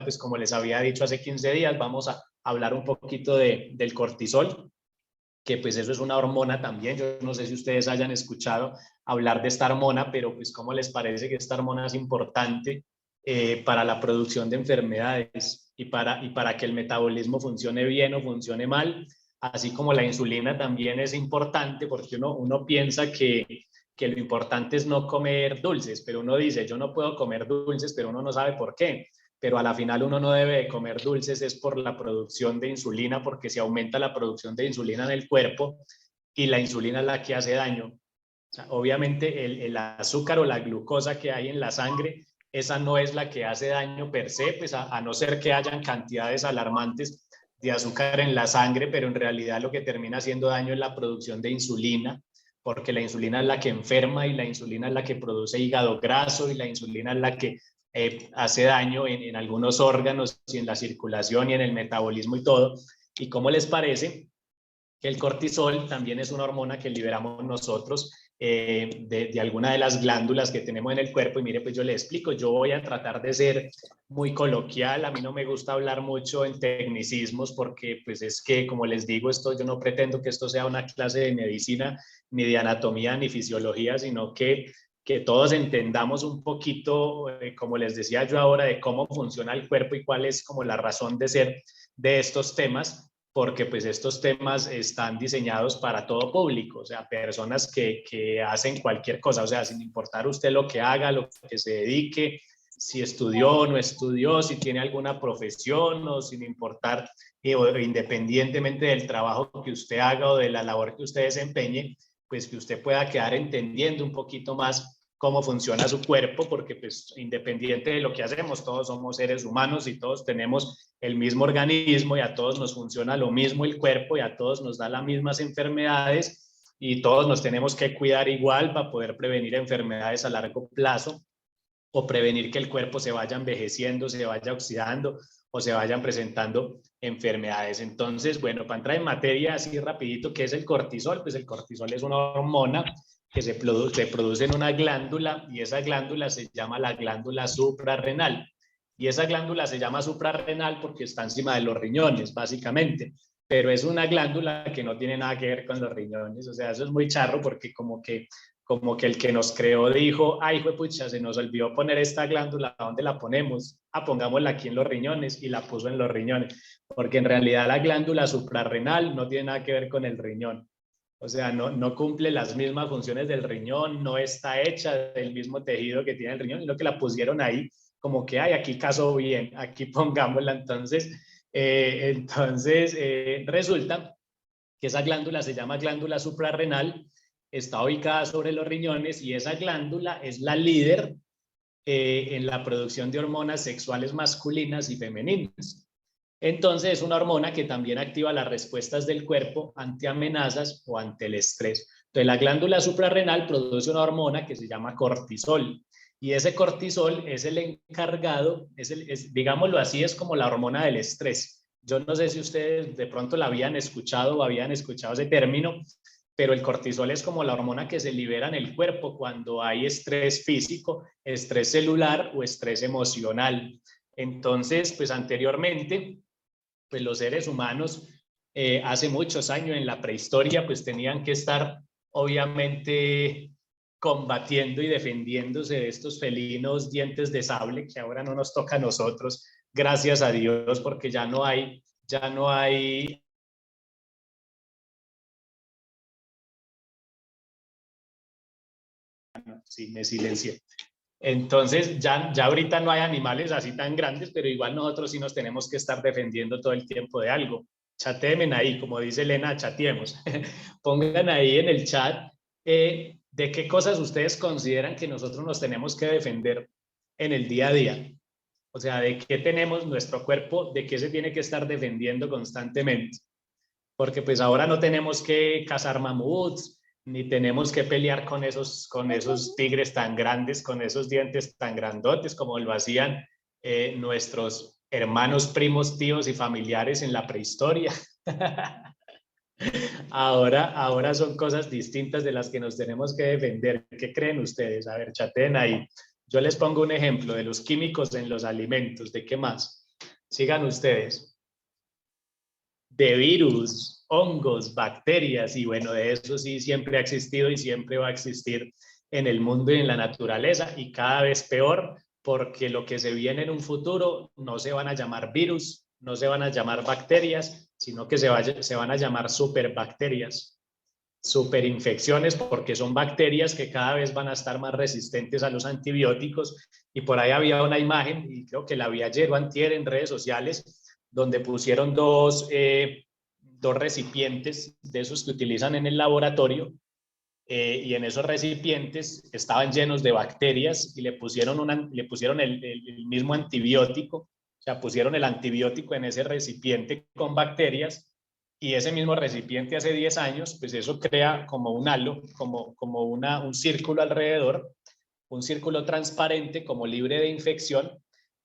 pues como les había dicho hace 15 días, vamos a hablar un poquito del cortisol, que pues eso es una hormona también. Yo no sé si ustedes hayan escuchado hablar de esta hormona, pero pues cómo les parece que esta hormona es importante para la producción de enfermedades y para que el metabolismo funcione bien o funcione mal, así como la insulina también es importante, porque uno piensa que lo importante es no comer dulces, pero uno dice, yo no puedo comer dulces, pero uno no sabe por qué. Pero a la final uno no debe de comer dulces, es por la producción de insulina, porque se aumenta la producción de insulina en el cuerpo y la insulina es la que hace daño. O sea, obviamente el azúcar o la glucosa que hay en la sangre, esa no es la que hace daño per se, pues a no ser que hayan cantidades alarmantes de azúcar en la sangre, pero en realidad lo que termina haciendo daño es la producción de insulina, porque la insulina es la que enferma y la insulina es la que produce hígado graso y la insulina es la que hace daño en algunos órganos y en la circulación y en el metabolismo y todo. ¿Y cómo les parece que el cortisol también es una hormona que liberamos nosotros de alguna de las glándulas que tenemos en el cuerpo? Y mire, pues yo le explico, yo voy a tratar de ser muy coloquial, a mí no me gusta hablar mucho en tecnicismos porque pues es que, como les digo, yo no pretendo que esto sea una clase de medicina, ni de anatomía, ni fisiología, sino que todos entendamos un poquito, como les decía yo ahora, de cómo funciona el cuerpo y cuál es como la razón de ser de estos temas, porque pues estos temas están diseñados para todo público, o sea, personas que hacen cualquier cosa, o sea, sin importar usted lo que haga, lo que se dedique, si estudió o no estudió, si tiene alguna profesión o sin importar, o independientemente del trabajo que usted haga o de la labor que usted desempeñe, pues que usted pueda quedar entendiendo un poquito más cómo funciona su cuerpo, porque pues independiente de lo que hacemos, todos somos seres humanos y todos tenemos el mismo organismo y a todos nos funciona lo mismo el cuerpo y a todos nos da las mismas enfermedades y todos nos tenemos que cuidar igual para poder prevenir enfermedades a largo plazo o prevenir que el cuerpo se vaya envejeciendo, se vaya oxidando o se vayan presentando enfermedades. Entonces, bueno, para entrar en materia así rapidito, ¿qué es el cortisol? Pues el cortisol es una hormona que se produce en una glándula y esa glándula se llama la glándula suprarrenal. Y esa glándula se llama suprarrenal porque está encima de los riñones, básicamente. Pero es una glándula que no tiene nada que ver con los riñones. O sea, eso es muy charro porque como que el que nos creó dijo, ay, pucha, se nos olvidó poner esta glándula, ¿a dónde la ponemos? Ah, pongámosla aquí en los riñones y la puso en los riñones, porque en realidad la glándula suprarrenal no tiene nada que ver con el riñón. O sea, no cumple las mismas funciones del riñón, no está hecha del mismo tejido que tiene el riñón, sino que la pusieron ahí como que, ay, aquí casó bien, aquí pongámosla. Entonces resulta que esa glándula se llama glándula suprarrenal, está ubicada sobre los riñones y esa glándula es la líder en la producción de hormonas sexuales masculinas y femeninas. Entonces es una hormona que también activa las respuestas del cuerpo ante amenazas o ante el estrés. Entonces la glándula suprarrenal produce una hormona que se llama cortisol y ese cortisol es el encargado, digámoslo así, es como la hormona del estrés. Yo no sé si ustedes de pronto la habían escuchado o habían escuchado ese término, pero el cortisol es como la hormona que se libera en el cuerpo cuando hay estrés físico, estrés celular o estrés emocional. Entonces, pues anteriormente, pues los seres humanos hace muchos años en la prehistoria pues tenían que estar obviamente combatiendo y defendiéndose de estos felinos dientes de sable que ahora no nos toca a nosotros, gracias a Dios, porque ya no hay. Sí, me silencié. Entonces, ya ahorita no hay animales así tan grandes, pero igual nosotros sí nos tenemos que estar defendiendo todo el tiempo de algo. Chatemen ahí, como dice Elena, chateemos. Pongan ahí en el chat de qué cosas ustedes consideran que nosotros nos tenemos que defender en el día a día. O sea, de qué tenemos nuestro cuerpo, de qué se tiene que estar defendiendo constantemente. Porque pues ahora no tenemos que cazar mamuts, ni tenemos que pelear con esos tigres tan grandes, con esos dientes tan grandotes como lo hacían nuestros hermanos, primos, tíos y familiares en la prehistoria. Ahora son cosas distintas de las que nos tenemos que defender. ¿Qué creen ustedes? A ver, chateen ahí. Yo les pongo un ejemplo de los químicos en los alimentos. ¿De qué más? Sigan ustedes. De virus, hongos, bacterias, y bueno, de eso sí siempre ha existido y siempre va a existir en el mundo y en la naturaleza, y cada vez peor, porque lo que se viene en un futuro no se van a llamar virus, no se van a llamar bacterias, sino que se van a llamar superbacterias, superinfecciones, porque son bacterias que cada vez van a estar más resistentes a los antibióticos. Y por ahí había una imagen, y creo que la vi ayer o antier en redes sociales, donde pusieron dos recipientes de esos que utilizan en el laboratorio, y en esos recipientes estaban llenos de bacterias y le pusieron el mismo antibiótico, o sea, pusieron el antibiótico en ese recipiente con bacterias, y ese mismo recipiente hace 10 años, pues eso crea como un halo, como un círculo alrededor, un círculo transparente como libre de infección,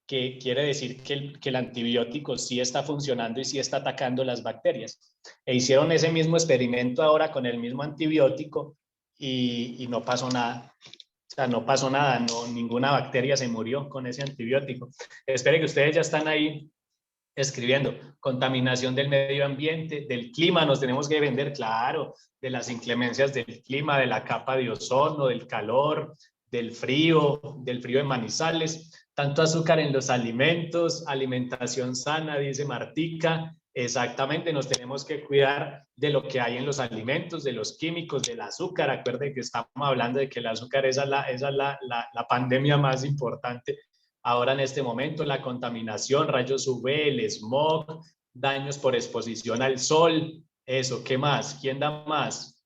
que quiere decir que el antibiótico sí está funcionando y sí está atacando las bacterias. E hicieron ese mismo experimento ahora con el mismo antibiótico y no pasó nada. O sea, no pasó nada, no, ninguna bacteria se murió con ese antibiótico. Espero que ustedes ya están ahí escribiendo. Contaminación del medio ambiente, del clima, nos tenemos que defender, claro, de las inclemencias del clima, de la capa de ozono, del calor, del frío de Manizales, tanto azúcar en los alimentos, alimentación sana, dice Martica. Exactamente, nos tenemos que cuidar de lo que hay en los alimentos, de los químicos, del azúcar. Acuérdense que estamos hablando de que el azúcar es la pandemia más importante ahora en este momento, la contaminación, rayos UV, el smog, daños por exposición al sol, eso, ¿qué más? ¿Quién da más?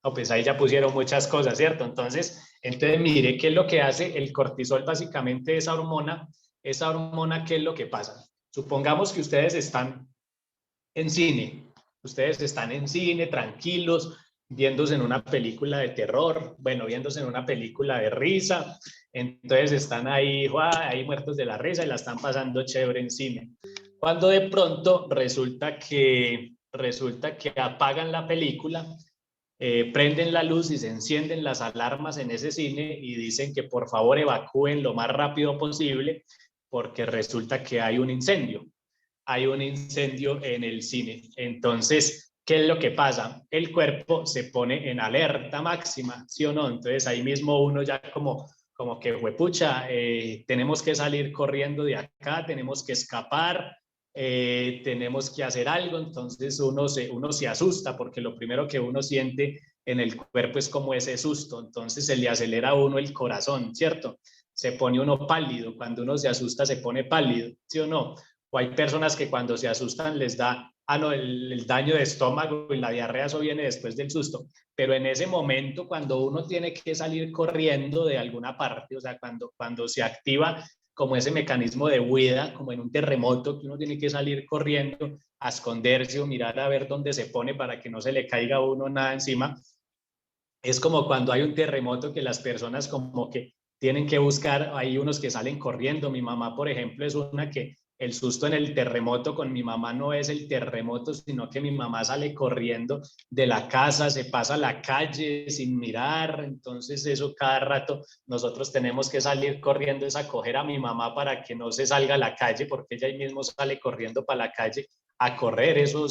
No, pues ahí ya pusieron muchas cosas, ¿cierto? Entonces mire, ¿qué es lo que hace el cortisol? Básicamente esa hormona, ¿qué es lo que pasa? Supongamos que ustedes están en cine, tranquilos, viéndose en una película de terror, bueno, viéndose en una película de risa, entonces están ahí, ahí muertos de la risa y la están pasando chévere en cine. Cuando de pronto resulta que apagan la película, prenden la luz y se encienden las alarmas en ese cine y dicen que por favor evacúen lo más rápido posible porque resulta que hay un incendio en el cine. Entonces, ¿qué es lo que pasa? El cuerpo se pone en alerta máxima, ¿sí o no? Entonces ahí mismo uno ya como que, huepucha, tenemos que salir corriendo de acá, tenemos que escapar, tenemos que hacer algo. Entonces uno se asusta porque lo primero que uno siente en el cuerpo es como ese susto. Entonces se le acelera a uno el corazón, ¿cierto? Se pone uno pálido, cuando uno se asusta se pone pálido, ¿sí o no? O hay personas que cuando se asustan les da, no, el daño de estómago y la diarrea, eso viene después del susto. Pero en ese momento, cuando uno tiene que salir corriendo de alguna parte, o sea, cuando se activa como ese mecanismo de huida, como en un terremoto, que uno tiene que salir corriendo a esconderse o mirar a ver dónde se pone para que no se le caiga a uno nada encima. Es como cuando hay un terremoto que las personas como que tienen que buscar, hay unos que salen corriendo. Mi mamá, por ejemplo, es una que el susto en el terremoto con mi mamá no es el terremoto, sino que mi mamá sale corriendo de la casa, se pasa la calle sin mirar. Entonces eso cada rato nosotros tenemos que salir corriendo, es a coger a mi mamá para que no se salga a la calle, porque ella ahí mismo sale corriendo para la calle a correr, eso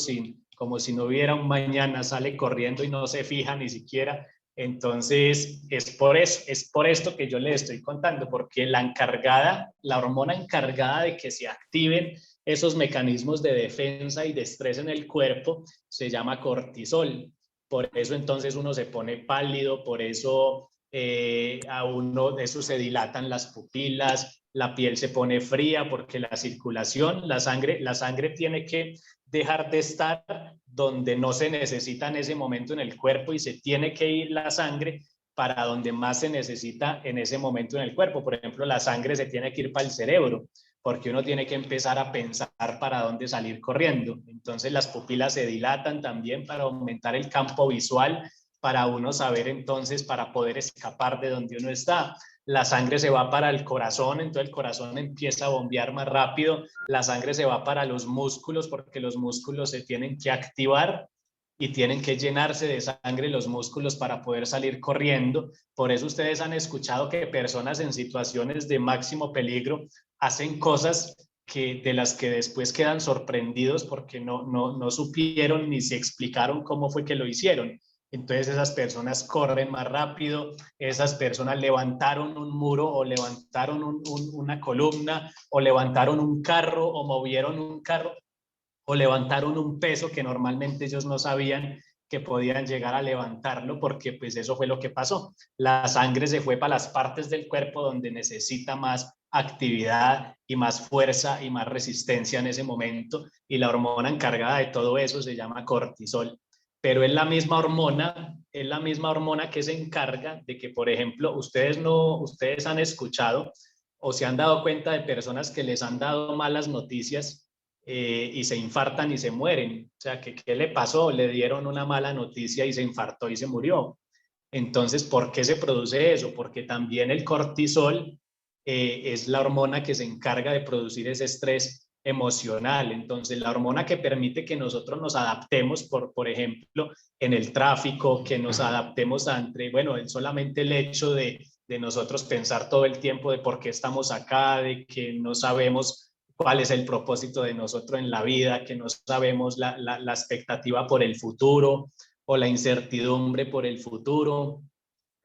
como si no hubiera un mañana, sale corriendo y no se fija ni siquiera. Entonces, es por esto que yo les estoy contando, porque la hormona encargada de que se activen esos mecanismos de defensa y de estrés en el cuerpo se llama cortisol. Por eso entonces uno se pone pálido, por eso a uno de eso se dilatan las pupilas, la piel se pone fría, porque la circulación, la sangre tiene que dejar de estar donde no se necesita en ese momento en el cuerpo y se tiene que ir la sangre para donde más se necesita en ese momento en el cuerpo. Por ejemplo, la sangre se tiene que ir para el cerebro, porque uno tiene que empezar a pensar para dónde salir corriendo. Entonces las pupilas se dilatan también para aumentar el campo visual, para uno saber entonces, para poder escapar de donde uno está. La sangre se va para el corazón, entonces el corazón empieza a bombear más rápido, la sangre se va para los músculos porque los músculos se tienen que activar y tienen que llenarse de sangre los músculos para poder salir corriendo. Por eso ustedes han escuchado que personas en situaciones de máximo peligro hacen cosas de las que después quedan sorprendidos porque no supieron ni se explicaron cómo fue que lo hicieron. Entonces esas personas corren más rápido, esas personas levantaron un muro o levantaron una columna o levantaron un carro o movieron un carro o levantaron un peso que normalmente ellos no sabían que podían llegar a levantarlo, porque pues eso fue lo que pasó. La sangre se fue para las partes del cuerpo donde necesita más actividad y más fuerza y más resistencia en ese momento, y la hormona encargada de todo eso se llama cortisol. Pero es la misma hormona que se encarga de que, por ejemplo, ustedes han escuchado o se han dado cuenta de personas que les han dado malas noticias y se infartan y se mueren. O sea, ¿qué le pasó? Le dieron una mala noticia y se infartó y se murió. Entonces, ¿por qué se produce eso? Porque también el cortisol es la hormona que se encarga de producir ese estrés emocional. Entonces, la hormona que permite que nosotros nos adaptemos, por ejemplo, en el tráfico, que nos adaptemos entre, bueno, solamente el hecho de nosotros pensar todo el tiempo de por qué estamos acá, de que no sabemos cuál es el propósito de nosotros en la vida, que no sabemos la expectativa por el futuro o la incertidumbre por el futuro,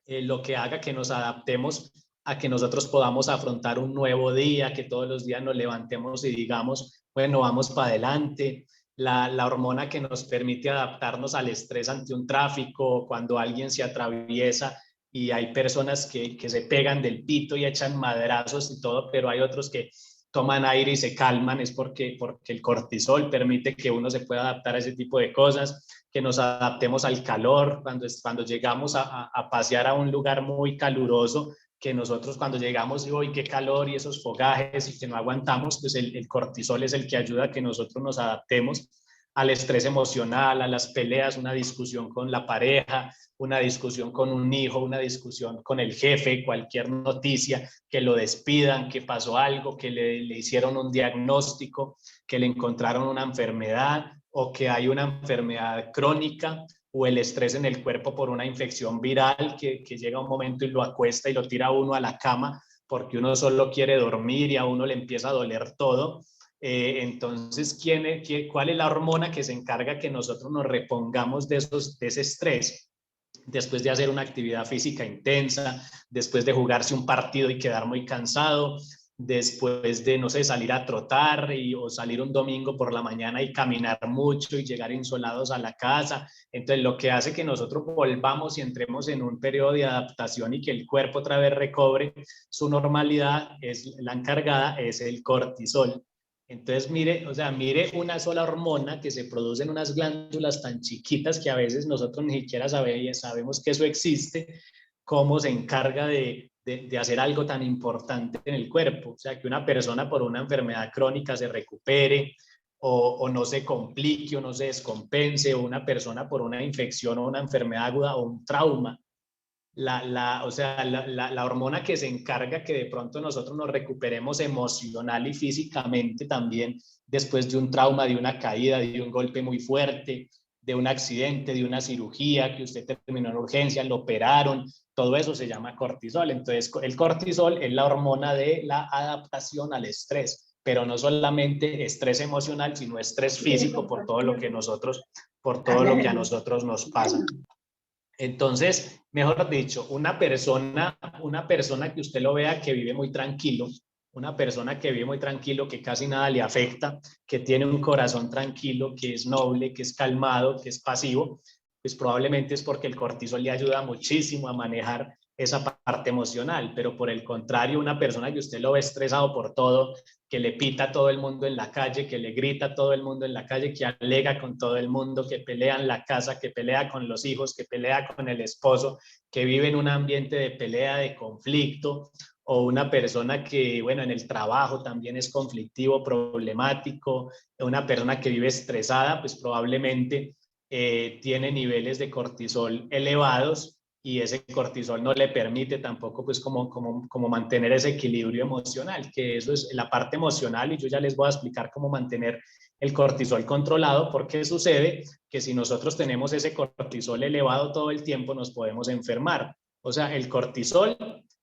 lo que haga que nos adaptemos a que nosotros podamos afrontar un nuevo día, que todos los días nos levantemos y digamos, bueno, vamos para adelante. La hormona que nos permite adaptarnos al estrés ante un tráfico, cuando alguien se atraviesa y hay personas que se pegan del pito y echan madrazos y todo, pero hay otros que toman aire y se calman, es porque el cortisol permite que uno se pueda adaptar a ese tipo de cosas, que nos adaptemos al calor, cuando llegamos a pasear a un lugar muy caluroso, que nosotros cuando llegamos y hoy qué calor y esos fogajes y que no aguantamos, pues el cortisol es el que ayuda a que nosotros nos adaptemos al estrés emocional, a las peleas, una discusión con la pareja, una discusión con un hijo, una discusión con el jefe, cualquier noticia, que lo despidan, que pasó algo, que le hicieron un diagnóstico, que le encontraron una enfermedad o que hay una enfermedad crónica o el estrés en el cuerpo por una infección viral que llega un momento y lo acuesta y lo tira a uno a la cama porque uno solo quiere dormir y a uno le empieza a doler todo. Entonces, ¿cuál es la hormona que se encarga que nosotros nos repongamos de ese estrés? Después de hacer una actividad física intensa, después de jugarse un partido y quedar muy cansado, después de, no sé, salir a trotar o salir un domingo por la mañana y caminar mucho y llegar insolados a la casa. Entonces, lo que hace que nosotros volvamos y entremos en un periodo de adaptación y que el cuerpo otra vez recobre su normalidad, la encargada es el cortisol. Entonces, mire una sola hormona que se produce en unas glándulas tan chiquitas que a veces nosotros ni siquiera sabemos que eso existe, cómo se encarga de hacer algo tan importante en el cuerpo. O sea, que una persona por una enfermedad crónica se recupere o no se complique o no se descompense, o una persona por una infección o una enfermedad aguda o un trauma. La hormona que se encarga que de pronto nosotros nos recuperemos emocional y físicamente también después de un trauma, de una caída, de un golpe muy fuerte, de un accidente, de una cirugía, que usted terminó en urgencia, lo operaron, todo eso se llama cortisol. Entonces, el cortisol es la hormona de la adaptación al estrés, pero no solamente estrés emocional, sino estrés físico por todo lo que a nosotros nos pasa. Entonces, mejor dicho, una persona que usted lo vea que vive muy tranquilo, una persona que vive muy tranquilo, que casi nada le afecta, que tiene un corazón tranquilo, que es noble, que es calmado, que es pasivo, pues probablemente es porque el cortisol le ayuda muchísimo a manejar esa parte emocional. Pero por el contrario, una persona que usted lo ve estresado por todo, que le pita a todo el mundo en la calle, que le grita a todo el mundo en la calle, que alega con todo el mundo, que pelea en la casa, que pelea con los hijos, que pelea con el esposo, que vive en un ambiente de pelea, de conflicto, o una persona que, bueno, en el trabajo también es conflictivo, problemático, una persona que vive estresada, pues probablemente tiene niveles de cortisol elevados, y ese cortisol no le permite tampoco pues como mantener ese equilibrio emocional, que eso es la parte emocional, y yo ya les voy a explicar cómo mantener el cortisol controlado, porque sucede que si nosotros tenemos ese cortisol elevado todo el tiempo nos podemos enfermar. O sea, el cortisol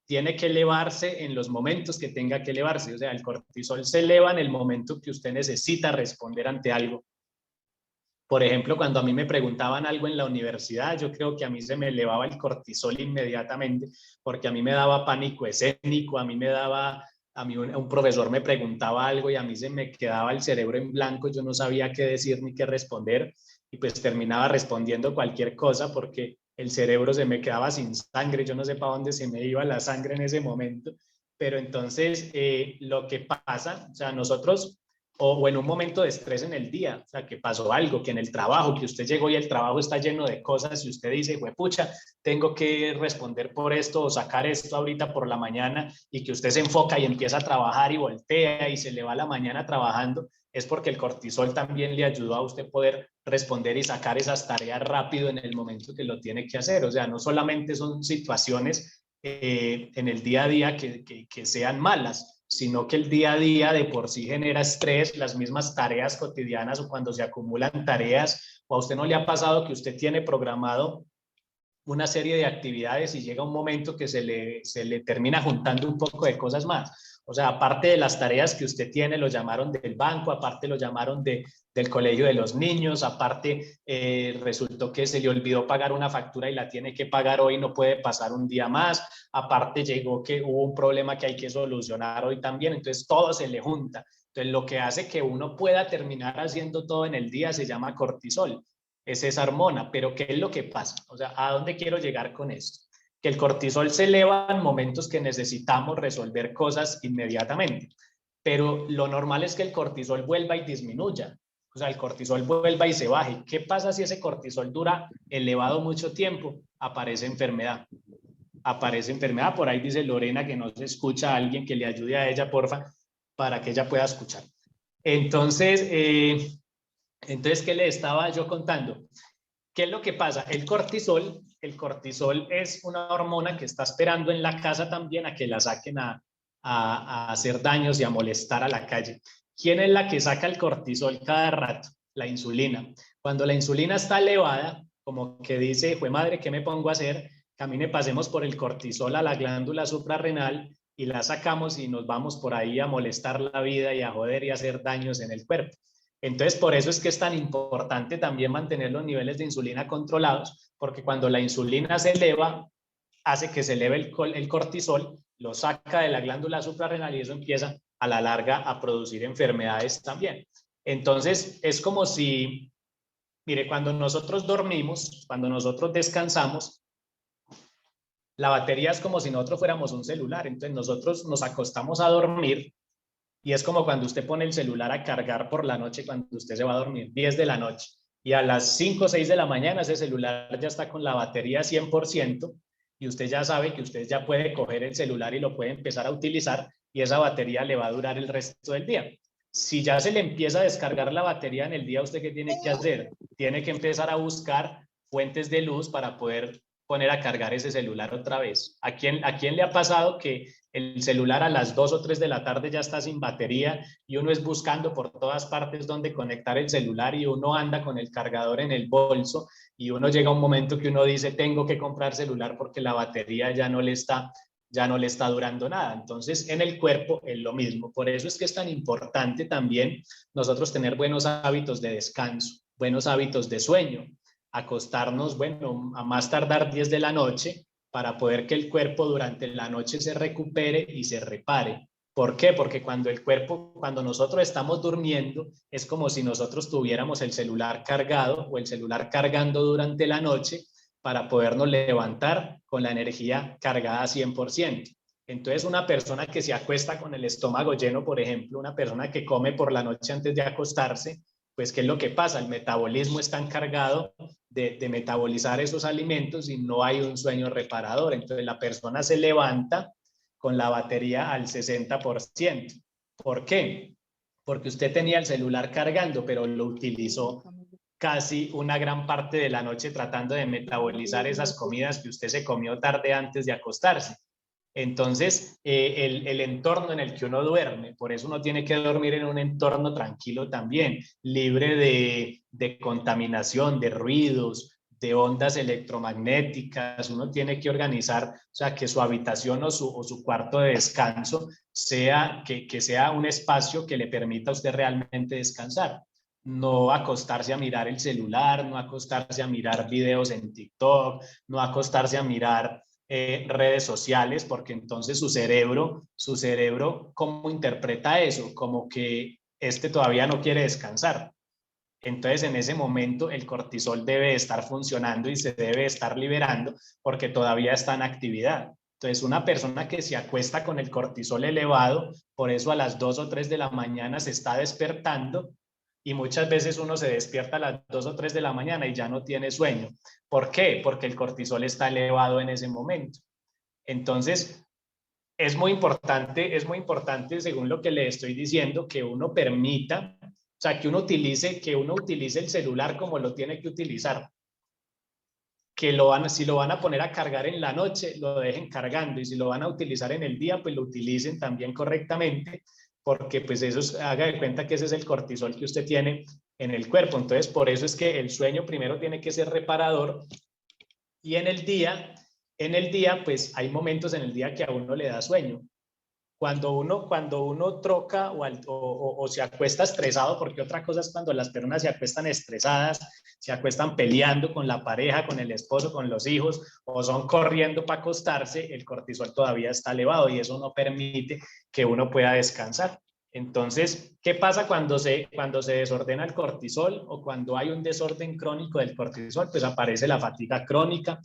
tiene que elevarse en los momentos que tenga que elevarse. O sea, el cortisol se eleva en el momento que usted necesita responder ante algo. Por ejemplo, cuando a mí me preguntaban algo en la universidad, yo creo que a mí se me elevaba el cortisol inmediatamente, porque a mí me daba pánico escénico, a mí un profesor me preguntaba algo y a mí se me quedaba el cerebro en blanco, yo no sabía qué decir ni qué responder, y pues terminaba respondiendo cualquier cosa porque el cerebro se me quedaba sin sangre, yo no sé para dónde se me iba la sangre en ese momento, pero entonces lo que pasa, o sea, nosotros o en un momento de estrés en el día, o sea, que pasó algo, que en el trabajo, que usted llegó y el trabajo está lleno de cosas y usted dice, pucha, tengo que responder por esto o sacar esto ahorita por la mañana, y que usted se enfoca y empieza a trabajar y voltea y se le va la mañana trabajando, es porque el cortisol también le ayudó a usted poder responder y sacar esas tareas rápido en el momento que lo tiene que hacer. O sea, no solamente son situaciones en el día a día que sean malas, sino que el día a día de por sí genera estrés, las mismas tareas cotidianas o cuando se acumulan tareas, o a usted no le ha pasado que usted tiene programado una serie de actividades y llega un momento que se le termina juntando un poco de cosas más. O sea, aparte de las tareas que usted tiene, lo llamaron del banco, aparte lo llamaron del colegio de los niños, aparte resultó que se le olvidó pagar una factura y la tiene que pagar hoy, no puede pasar un día más, aparte llegó que hubo un problema que hay que solucionar hoy también, entonces todo se le junta. Entonces lo que hace que uno pueda terminar haciendo todo en el día se llama cortisol, es esa hormona. Pero ¿qué es lo que pasa? O sea, ¿a dónde quiero llegar con esto? Que el cortisol se eleva en momentos que necesitamos resolver cosas inmediatamente, pero lo normal es que el cortisol vuelva y disminuya. O sea, el cortisol vuelva y se baje. ¿Qué pasa si ese cortisol dura elevado mucho tiempo? Aparece enfermedad. Aparece enfermedad. Por ahí dice Lorena que no se escucha a alguien que le ayude a ella, porfa, para que ella pueda escuchar. Entonces, ¿qué le estaba yo contando? ¿Qué es lo que pasa? El cortisol es una hormona que está esperando en la casa también a que la saquen a hacer daños y a molestar a la calle. ¿Quién es la que saca el cortisol cada rato? La insulina. Cuando la insulina está elevada, como que dice, fue madre, ¿qué me pongo a hacer? Camine, pasemos por el cortisol a la glándula suprarrenal y la sacamos y nos vamos por ahí a molestar la vida y a joder y a hacer daños en el cuerpo. Entonces, por eso es que es tan importante también mantener los niveles de insulina controlados, porque cuando la insulina se eleva, hace que se eleve el cortisol, lo saca de la glándula suprarrenal y eso empieza a la larga a producir enfermedades también. Entonces, es como si, mire, cuando nosotros dormimos, cuando nosotros descansamos, la batería es como si nosotros fuéramos un celular. Entonces, nosotros nos acostamos a dormir. Y es como cuando usted pone el celular a cargar por la noche cuando usted se va a dormir, 10 de la noche. Y a las 5 o 6 de la mañana ese celular ya está con la batería 100% y usted ya sabe que usted ya puede coger el celular y lo puede empezar a utilizar y esa batería le va a durar el resto del día. Si ya se le empieza a descargar la batería en el día, ¿usted qué tiene que hacer? Tiene que empezar a buscar fuentes de luz para poder poner a cargar ese celular otra vez. ¿A quién le ha pasado que el celular a las 2 o 3 de la tarde ya está sin batería y uno es buscando por todas partes dónde conectar el celular y uno anda con el cargador en el bolso y uno llega a un momento que uno dice tengo que comprar celular porque la batería ya no le está durando nada? Entonces en el cuerpo es lo mismo. Por eso es que es tan importante también nosotros tener buenos hábitos de descanso, buenos hábitos de sueño, acostarnos, bueno, a más tardar 10 de la noche para poder que el cuerpo durante la noche se recupere y se repare. ¿Por qué? Porque cuando nosotros estamos durmiendo, es como si nosotros tuviéramos el celular cargado o el celular cargando durante la noche para podernos levantar con la energía cargada 100%. Entonces, una persona que se acuesta con el estómago lleno, por ejemplo, una persona que come por la noche antes de acostarse, pues, ¿qué es lo que pasa? El metabolismo está encargado de metabolizar esos alimentos y no hay un sueño reparador. Entonces la persona se levanta con la batería al 60%. ¿Por qué? Porque usted tenía el celular cargando, pero lo utilizó casi una gran parte de la noche tratando de metabolizar esas comidas que usted se comió tarde antes de acostarse. Entonces, el entorno en el que uno duerme, por eso uno tiene que dormir en un entorno tranquilo también, libre de contaminación, de ruidos, de ondas electromagnéticas, uno tiene que organizar, o sea, que su habitación o su cuarto de descanso sea, que sea un espacio que le permita a usted realmente descansar. No acostarse a mirar el celular, no acostarse a mirar videos en TikTok, no acostarse a mirar redes sociales, porque entonces su cerebro, ¿cómo interpreta eso? Como que este todavía no quiere descansar. Entonces, en ese momento, el cortisol debe estar funcionando y se debe estar liberando porque todavía está en actividad. Entonces, una persona que se acuesta con el cortisol elevado, por eso a las 2 o 3 de la mañana se está despertando y muchas veces uno se despierta a las 2 o 3 de la mañana y ya no tiene sueño. ¿Por qué? Porque el cortisol está elevado en ese momento. Entonces, es muy importante, según lo que le estoy diciendo, que uno permita, o sea, que uno utilice el celular como lo tiene que utilizar. Si lo van a poner a cargar en la noche, lo dejen cargando, y si lo van a utilizar en el día, pues lo utilicen también correctamente, porque pues haga de cuenta que ese es el cortisol que usted tiene en el cuerpo. Entonces, por eso es que el sueño primero tiene que ser reparador, y en el día, pues hay momentos en el día que a uno le da sueño. Cuando uno troca o se acuesta estresado, porque otra cosa es cuando las personas se acuestan estresadas, se acuestan peleando con la pareja, con el esposo, con los hijos, o son corriendo para acostarse, el cortisol todavía está elevado y eso no permite que uno pueda descansar. Entonces, ¿qué pasa cuando se desordena el cortisol o cuando hay un desorden crónico del cortisol? Pues aparece la fatiga crónica,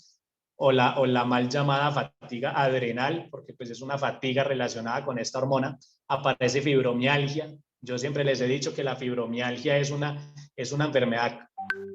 o la mal llamada fatiga adrenal, porque pues es una fatiga relacionada con esta hormona. Aparece fibromialgia. Yo siempre les he dicho que la fibromialgia es una enfermedad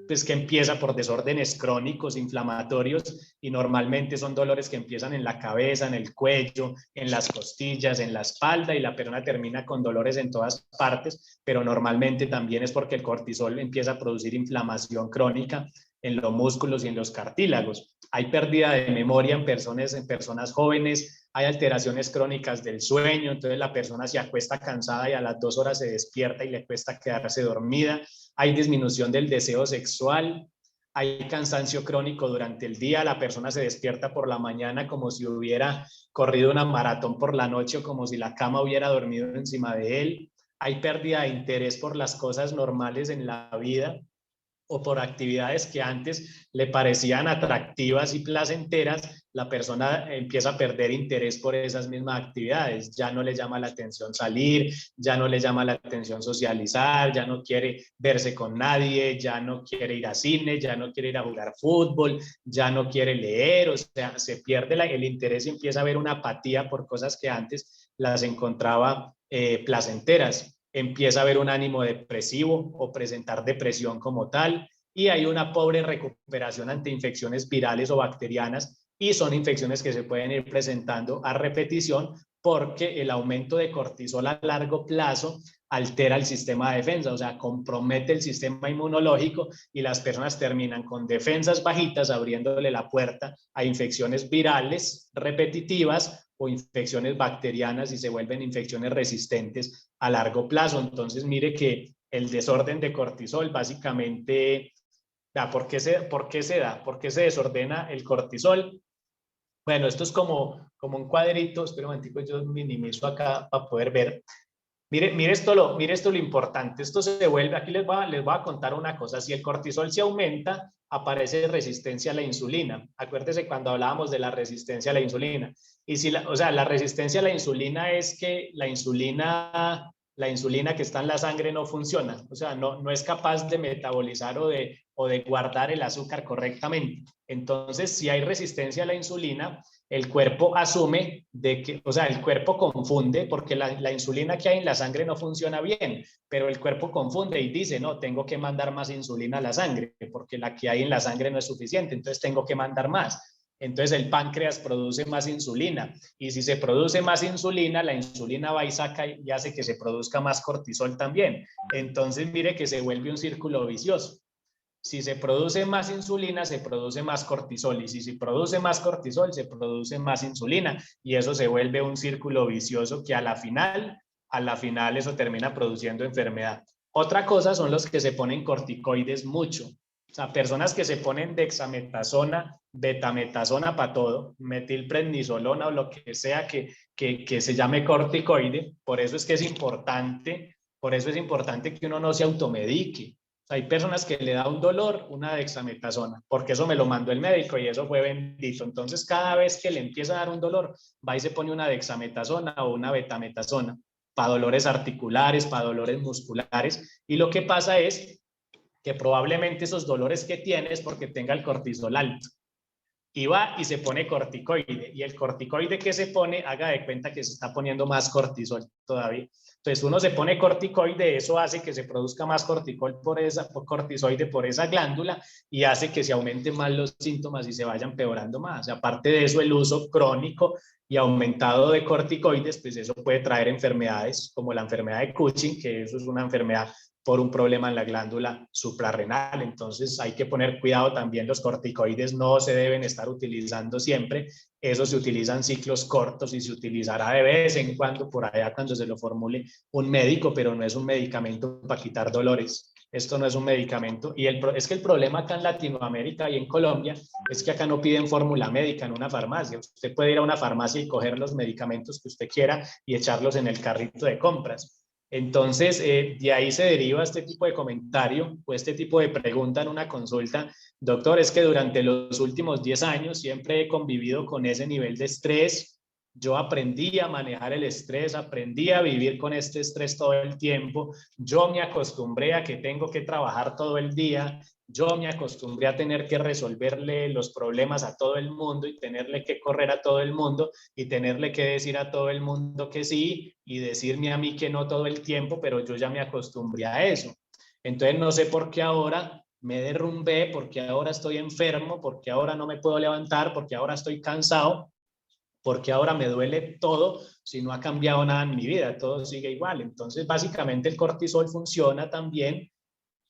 pues, que empieza por desórdenes crónicos, inflamatorios, y normalmente son dolores que empiezan en la cabeza, en el cuello, en las costillas, en la espalda, y la persona termina con dolores en todas partes, pero normalmente también es porque el cortisol empieza a producir inflamación crónica en los músculos y en los cartílagos. Hay pérdida de memoria en personas jóvenes, hay alteraciones crónicas del sueño, entonces la persona se acuesta cansada y a las 2 horas se despierta y le cuesta quedarse dormida. Hay disminución del deseo sexual, hay cansancio crónico durante el día, la persona se despierta por la mañana como si hubiera corrido una maratón por la noche o como si la cama hubiera dormido encima de él. Hay pérdida de interés por las cosas normales en la vida o por actividades que antes le parecían atractivas y placenteras, la persona empieza a perder interés por esas mismas actividades. Ya no le llama la atención salir, ya no le llama la atención socializar, ya no quiere verse con nadie, ya no quiere ir a cine, ya no quiere ir a jugar fútbol, ya no quiere leer, o sea, se pierde el interés y empieza a haber una apatía por cosas que antes las encontraba placenteras. Empieza a haber un ánimo depresivo o presentar depresión como tal, y hay una pobre recuperación ante infecciones virales o bacterianas, y son infecciones que se pueden ir presentando a repetición porque el aumento de cortisol a largo plazo altera el sistema de defensa, o sea, compromete el sistema inmunológico y las personas terminan con defensas bajitas, abriéndole la puerta a infecciones virales repetitivas o infecciones bacterianas, y se vuelven infecciones resistentes a largo plazo. Entonces, mire que el desorden de cortisol básicamente, ¿por qué se da? ¿Por qué se desordena el cortisol? Bueno, esto es como un cuadrito, espera un momentico, yo minimizo acá para poder ver. Mire esto lo importante, esto se vuelve, aquí les voy a contar una cosa, si el cortisol se aumenta, aparece resistencia a la insulina. Acuérdese cuando hablábamos de la resistencia a la insulina. Y si o sea, la resistencia a la insulina es que la insulina que está en la sangre no funciona, o sea, no es capaz de metabolizar o de guardar el azúcar correctamente. Entonces, si hay resistencia a la insulina, el cuerpo asume o sea, el cuerpo confunde porque la insulina que hay en la sangre no funciona bien, pero el cuerpo confunde y dice, no, tengo que mandar más insulina a la sangre porque la que hay en la sangre no es suficiente, entonces tengo que mandar más. Entonces el páncreas produce más insulina, y si se produce más insulina, la insulina va y saca y hace que se produzca más cortisol también. Entonces mire que se vuelve un círculo vicioso. Si se produce más insulina, se produce más cortisol, y si se produce más cortisol, se produce más insulina, y eso se vuelve un círculo vicioso que a la final eso termina produciendo enfermedad. Otra cosa son los que se ponen corticoides mucho. sea, personas que se ponen dexametasona, betametasona para todo, metilprednisolona o lo que sea que se llame corticoide. Por eso es que es importante, por eso es importante que uno no se automedique. O sea, hay personas que le da un dolor, una dexametasona, porque eso me lo mandó el médico y eso fue bendito. Entonces, cada vez que le empieza a dar un dolor, va y se pone una dexametasona o una betametasona para dolores articulares, para dolores musculares. Y lo que pasa es que probablemente esos dolores que tiene es porque tenga el cortisol alto. Y va y se pone corticoide. Y el corticoide que se pone, haga de cuenta que se está poniendo más cortisol todavía. Entonces uno se pone corticoide, eso hace que se produzca más cortisoide por esa glándula y hace que se aumenten más los síntomas y se vayan peorando más. Aparte de eso, el uso crónico y aumentado de corticoides, pues eso puede traer enfermedades como la enfermedad de Cushing, que eso es una enfermedad por un problema en la glándula suprarrenal. Entonces hay que poner cuidado también, los corticoides no se deben estar utilizando siempre, eso se utilizan ciclos cortos y se utilizará de vez en cuando por allá cuando se lo formule un médico, pero no es un medicamento para quitar dolores. Esto no es un medicamento. Y es que el problema acá en Latinoamérica y en Colombia es que acá no piden fórmula médica en una farmacia. Usted puede ir a una farmacia y coger los medicamentos que usted quiera y echarlos en el carrito de compras. Entonces, de ahí se deriva este tipo de comentario o este tipo de pregunta en una consulta. Doctor, es que durante los últimos 10 años siempre he convivido con ese nivel de estrés. Yo aprendí a manejar el estrés, aprendí a vivir con este estrés todo el tiempo. Yo me acostumbré a que tengo que trabajar todo el día. Yo me acostumbré a tener que resolverle los problemas a todo el mundo y tenerle que correr a todo el mundo y tenerle que decir a todo el mundo que sí y decirme a mí que no todo el tiempo, pero yo ya me acostumbré a eso. Entonces no sé por qué ahora me derrumbé, porque ahora estoy enfermo, porque ahora no me puedo levantar, porque ahora estoy cansado, porque ahora me duele todo si no ha cambiado nada en mi vida, todo sigue igual. Entonces básicamente el cortisol funciona también.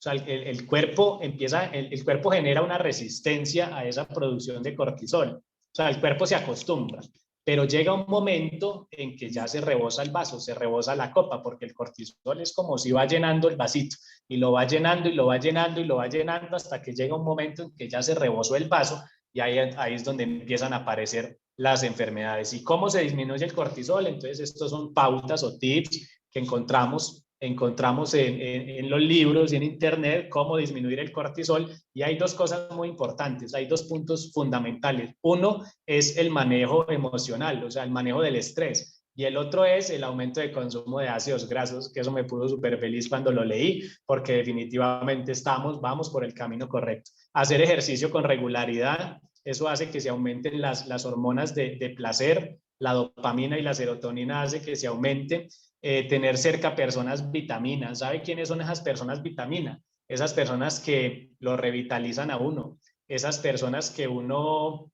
O sea, el cuerpo el cuerpo genera una resistencia a esa producción de cortisol. O sea, el cuerpo se acostumbra, pero llega un momento en que ya se rebosa el vaso, se rebosa la copa, porque el cortisol es como si va llenando el vasito y lo va llenando y lo va llenando y lo va llenando hasta que llega un momento en que ya se rebosó el vaso y ahí es donde empiezan a aparecer las enfermedades. ¿Y cómo se disminuye el cortisol? Entonces, estos son pautas o tips que encontramos en los libros y en internet, cómo disminuir el cortisol, y hay dos cosas muy importantes, hay dos puntos fundamentales. Uno es el manejo emocional, o sea, el manejo del estrés, y el otro es el aumento de consumo de ácidos grasos, que eso me puso súper feliz cuando lo leí, porque definitivamente vamos por el camino correcto. Hacer ejercicio con regularidad, eso hace que se aumenten las hormonas de placer, la dopamina y la serotonina hace que se aumente. Tener cerca personas vitaminas. ¿Sabe quiénes son esas personas vitaminas? Esas personas que lo revitalizan a uno, esas personas que uno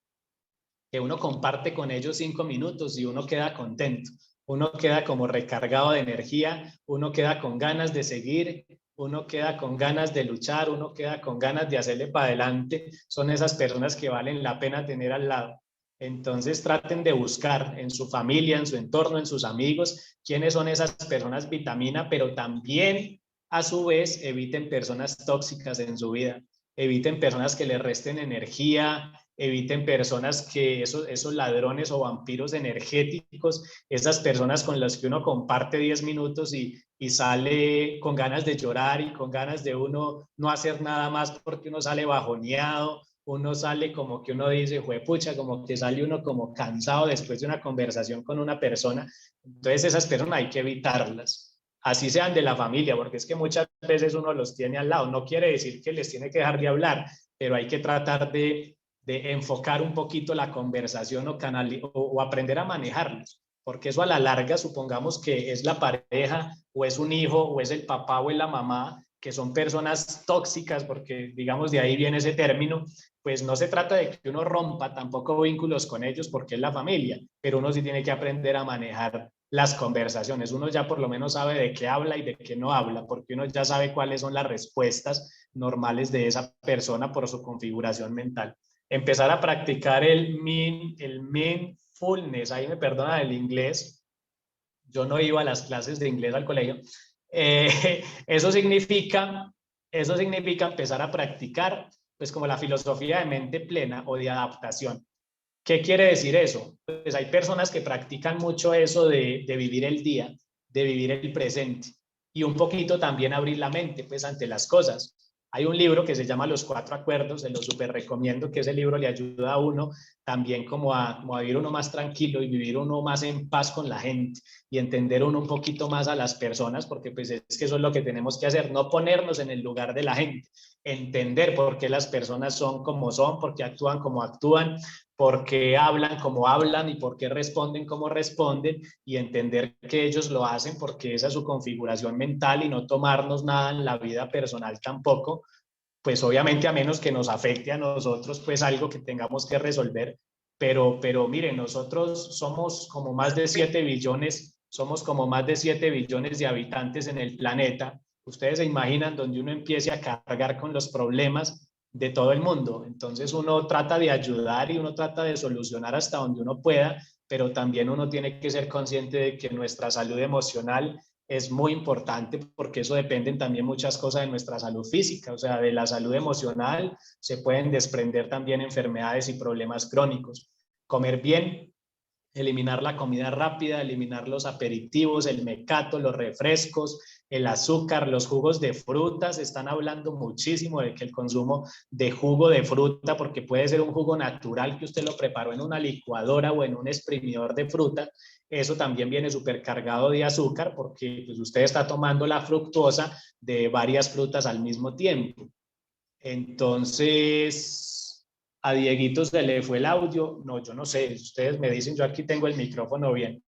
comparte con ellos 5 minutos y uno queda contento, uno queda como recargado de energía, uno queda con ganas de seguir, uno queda con ganas de luchar, uno queda con ganas de hacerle para adelante. Son esas personas que valen la pena tener al lado. Entonces traten de buscar en su familia, en su entorno, en sus amigos, quiénes son esas personas vitamina, pero también a su vez eviten personas tóxicas en su vida, eviten personas que le resten energía, eviten personas que esos ladrones o vampiros energéticos, esas personas con las que uno comparte 10 minutos y sale con ganas de llorar y con ganas de uno no hacer nada más porque uno sale bajoneado, uno sale como que uno dice, juepucha, como que sale uno como cansado después de una conversación con una persona. Entonces esas personas hay que evitarlas, así sean de la familia, porque es que muchas veces uno los tiene al lado. No quiere decir que les tiene que dejar de hablar, pero hay que tratar de enfocar un poquito la conversación o aprender a manejarlos, porque eso a la larga, supongamos que es la pareja o es un hijo o es el papá o es la mamá, que son personas tóxicas, porque digamos de ahí viene ese término, pues no se trata de que uno rompa tampoco vínculos con ellos porque es la familia, pero uno sí tiene que aprender a manejar las conversaciones. Uno ya por lo menos sabe de qué habla y de qué no habla, porque uno ya sabe cuáles son las respuestas normales de esa persona por su configuración mental. Empezar a practicar el mindfulness, ahí me perdona el inglés, yo no iba a las clases de inglés al colegio. Eso significa empezar a practicar pues como la filosofía de mente plena o de adaptación. ¿Qué quiere decir eso? Pues hay personas que practican mucho eso de vivir el día, de vivir el presente y un poquito también abrir la mente pues ante las cosas. Hay un libro que se llama Los Cuatro Acuerdos, se lo súper recomiendo, que ese libro le ayuda a uno también como a vivir uno más tranquilo y vivir uno más en paz con la gente y entender uno un poquito más a las personas, porque pues es que eso es lo que tenemos que hacer, no ponernos en el lugar de la gente, entender por qué las personas son, por qué actúan como actúan, por qué hablan como hablan y por qué responden como responden, y entender que ellos lo hacen porque esa es su configuración mental y no tomarnos nada en la vida personal tampoco, pues obviamente a menos que nos afecte a nosotros, pues algo que tengamos que resolver. Pero miren, nosotros somos como más de 7 billones, somos como más de 7 billones de habitantes en el planeta. Ustedes se imaginan donde uno empiece a cargar con los problemas de todo el mundo. Entonces uno trata de ayudar y uno trata de solucionar hasta donde uno pueda, pero también uno tiene que ser consciente de que nuestra salud emocional es muy importante porque eso dependen también muchas cosas de nuestra salud física, o sea, de la salud emocional se pueden desprender también enfermedades y problemas crónicos. Comer bien, eliminar la comida rápida, eliminar los aperitivos, el mecato, los refrescos, el azúcar, los jugos de frutas. Están hablando muchísimo de que el consumo de jugo de fruta, porque puede ser un jugo natural que usted lo preparó en una licuadora o en un exprimidor de fruta, eso también viene supercargado de azúcar porque pues, usted está tomando la fructosa de varias frutas al mismo tiempo. Entonces, a Dieguito se le fue el audio. No, yo no sé, ustedes me dicen, yo aquí tengo el micrófono bien.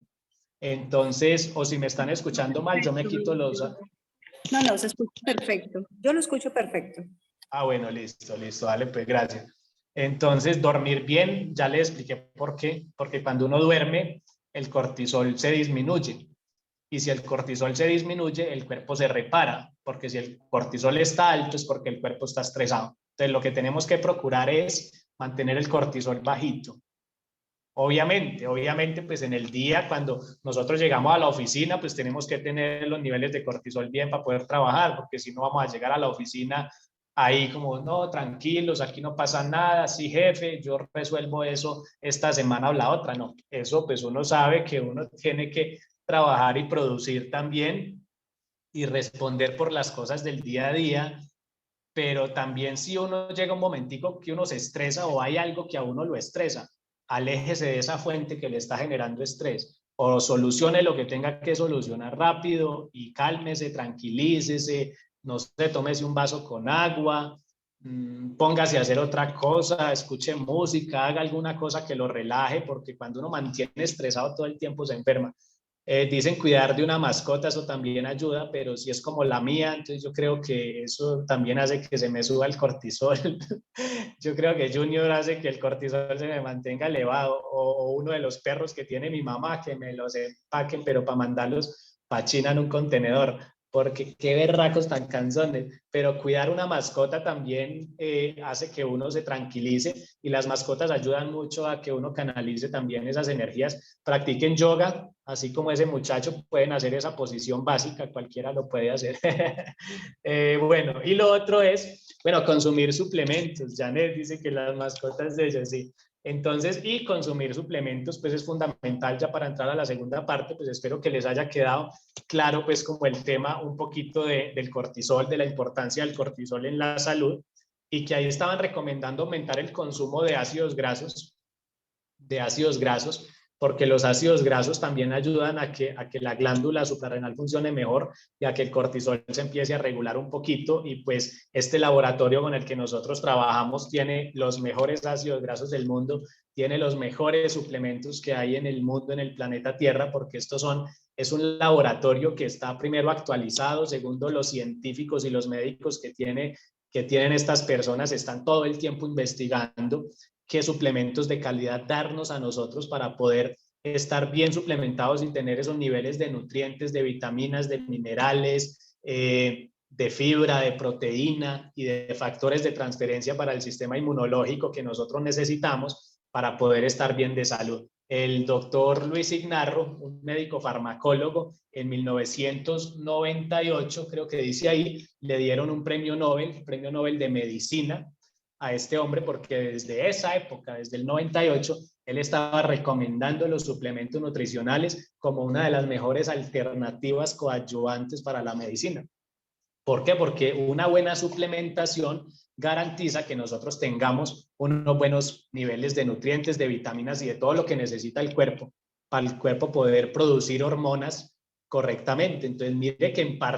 Entonces, o si me están escuchando mal, yo me quito los... No, no, se escucha perfecto. Yo lo escucho perfecto. Ah, bueno, listo, listo, dale, pues gracias. Entonces, dormir bien, ya le expliqué por qué, porque cuando uno duerme, el cortisol se disminuye. Y si el cortisol se disminuye, el cuerpo se repara, porque si el cortisol está alto es porque el cuerpo está estresado. Entonces, lo que tenemos que procurar es mantener el cortisol bajito. Obviamente, pues en el día, cuando nosotros llegamos a la oficina, pues tenemos que tener los niveles de cortisol bien para poder trabajar, porque si no vamos a llegar a la oficina ahí como, no, tranquilos, aquí no pasa nada, sí, jefe, yo resuelvo eso esta semana o la otra. No, eso pues uno sabe que uno tiene que trabajar y producir también y responder por las cosas del día a día, pero también si uno llega un momentico que uno se estresa o hay algo que a uno lo estresa, aléjese de esa fuente que le está generando estrés o solucione lo que tenga que solucionar rápido y cálmese, tranquilícese, no sé, tómese un vaso con agua, póngase a hacer otra cosa, escuche música, haga alguna cosa que lo relaje, porque cuando uno mantiene estresado todo el tiempo se enferma. Dicen cuidar de una mascota, eso también ayuda, pero si es como la mía, entonces yo creo que eso también hace que se me suba el cortisol. Yo creo que Junior hace que el cortisol se me mantenga elevado, o uno de los perros que tiene mi mamá, que me los empaquen, pero para mandarlos para China en un contenedor, porque qué berracos tan cansones. Pero cuidar una mascota también hace que uno se tranquilice, y las mascotas ayudan mucho a que uno canalice también esas energías. Practiquen yoga, así como ese muchacho, pueden hacer esa posición básica, cualquiera lo puede hacer. Bueno, y lo otro es, bueno, consumir suplementos. Janet dice que las mascotas de ella, sí. Entonces, y consumir suplementos, pues es fundamental ya para entrar a la segunda parte, pues espero que les haya quedado claro, pues como el tema un poquito del cortisol, de la importancia del cortisol en la salud, y que ahí estaban recomendando aumentar el consumo de ácidos grasos, porque los ácidos grasos también ayudan a que la glándula suprarrenal funcione mejor y a que el cortisol se empiece a regular un poquito. Y pues este laboratorio con el que nosotros trabajamos tiene los mejores ácidos grasos del mundo, tiene los mejores suplementos que hay en el mundo, en el planeta Tierra, porque es un laboratorio que está primero actualizado, segundo los científicos y los médicos que tienen estas personas están todo el tiempo investigando qué suplementos de calidad darnos a nosotros para poder estar bien suplementados y tener esos niveles de nutrientes, de vitaminas, de minerales, de fibra, de proteína y de factores de transferencia para el sistema inmunológico que nosotros necesitamos para poder estar bien de salud. El doctor Luis Ignarro, un médico farmacólogo, en 1998, creo que dice ahí, le dieron un premio Nobel de medicina a este hombre porque desde esa época, desde el 98, él estaba recomendando los suplementos nutricionales como una de las mejores alternativas coadyuvantes para la medicina. ¿Por qué? Porque una buena suplementación garantiza que nosotros tengamos unos buenos niveles de nutrientes, de vitaminas y de todo lo que necesita el cuerpo para el cuerpo poder producir hormonas correctamente. Entonces, mire que en parte